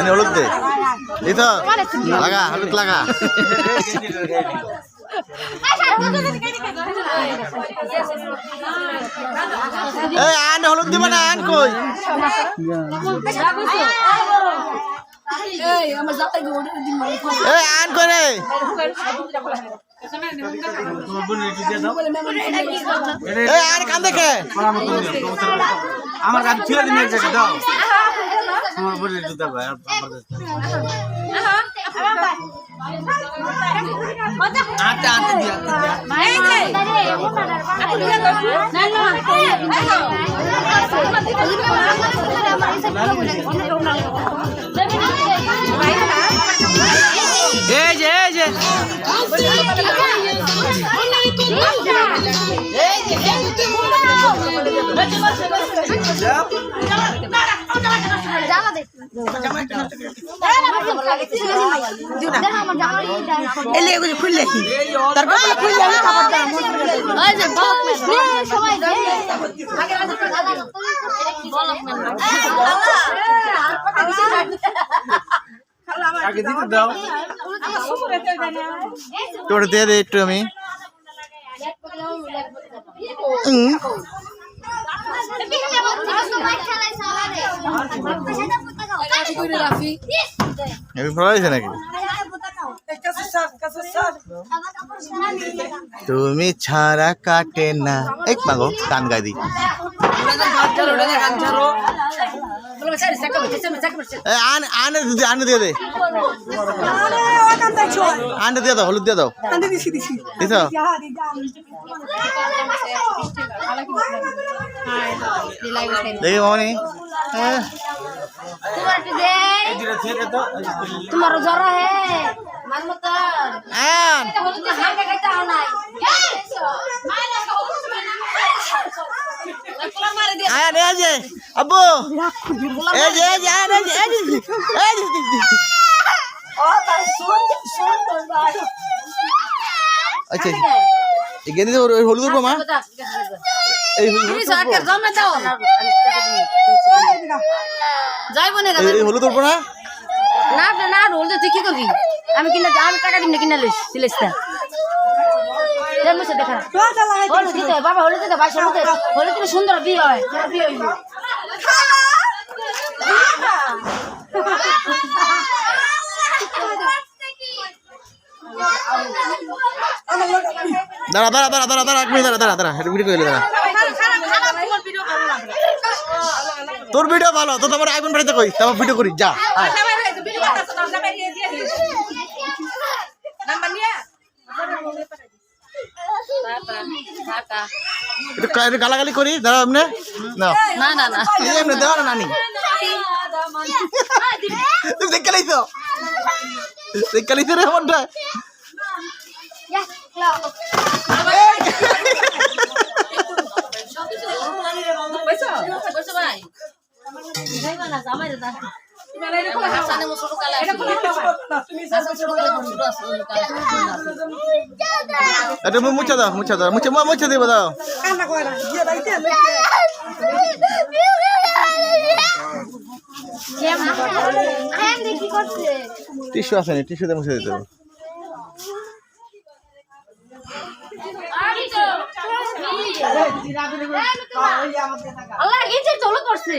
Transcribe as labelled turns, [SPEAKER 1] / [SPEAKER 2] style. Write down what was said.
[SPEAKER 1] হলুদ দে লাগা হলুদ লাগা আন হলুদ দিব না আন কই আন করে আন কান দেখে
[SPEAKER 2] আমার কাছে ছিল দিন এক জায়গা দাও আমার বলে দিতে ভাই আতে আতে দিয়া
[SPEAKER 3] এই দে
[SPEAKER 1] এই যে
[SPEAKER 3] খুললে
[SPEAKER 1] তোর দিয়ে দে একটু আমি নাকি তুমি ছাড়া কাটে না এক মাগো গান গাই দি আনে দিয়ে দে আনে দিয়ে দাও হলুদ দিয়ে দাও দিছ দেখি মামনি
[SPEAKER 3] तुम्हारा जरा है
[SPEAKER 1] আব্বু আচ্ছা হলুদ মা হলুদ উঠবো না
[SPEAKER 3] না না রোল তুই কি করবি আমি কিনা আমি টাকা দিন কিনা লইস সিলেসটা মুছে দেখা হলুদ দিতে বাবা হলুদ দিতে ভাই হলুদ দিলে সুন্দর বিয়ে হয় বিয়ে হইব
[SPEAKER 1] দাঁড়া দাঁড়া দাঁড়া দাঁড়া দাঁড়া দাঁড়া দাঁড়া ভিডিও করে দাঁড়া তোর ভিডিও ভালো তো তোমার আইফোন বাড়িতে কই তোমার ভিডিও করি যা একটু গালাগালি করি দাঁড়া এমনি না
[SPEAKER 3] না না না
[SPEAKER 1] এমনি দেওয়া না নানি তুমি দেখে লাইছো রে মনটা এটা মুছা দাও মুছা দিব দাও টিস্যু আছে না টিস্যুতে মুছে দিতে হবে
[SPEAKER 3] আল্লাহ এই যে চলো করছে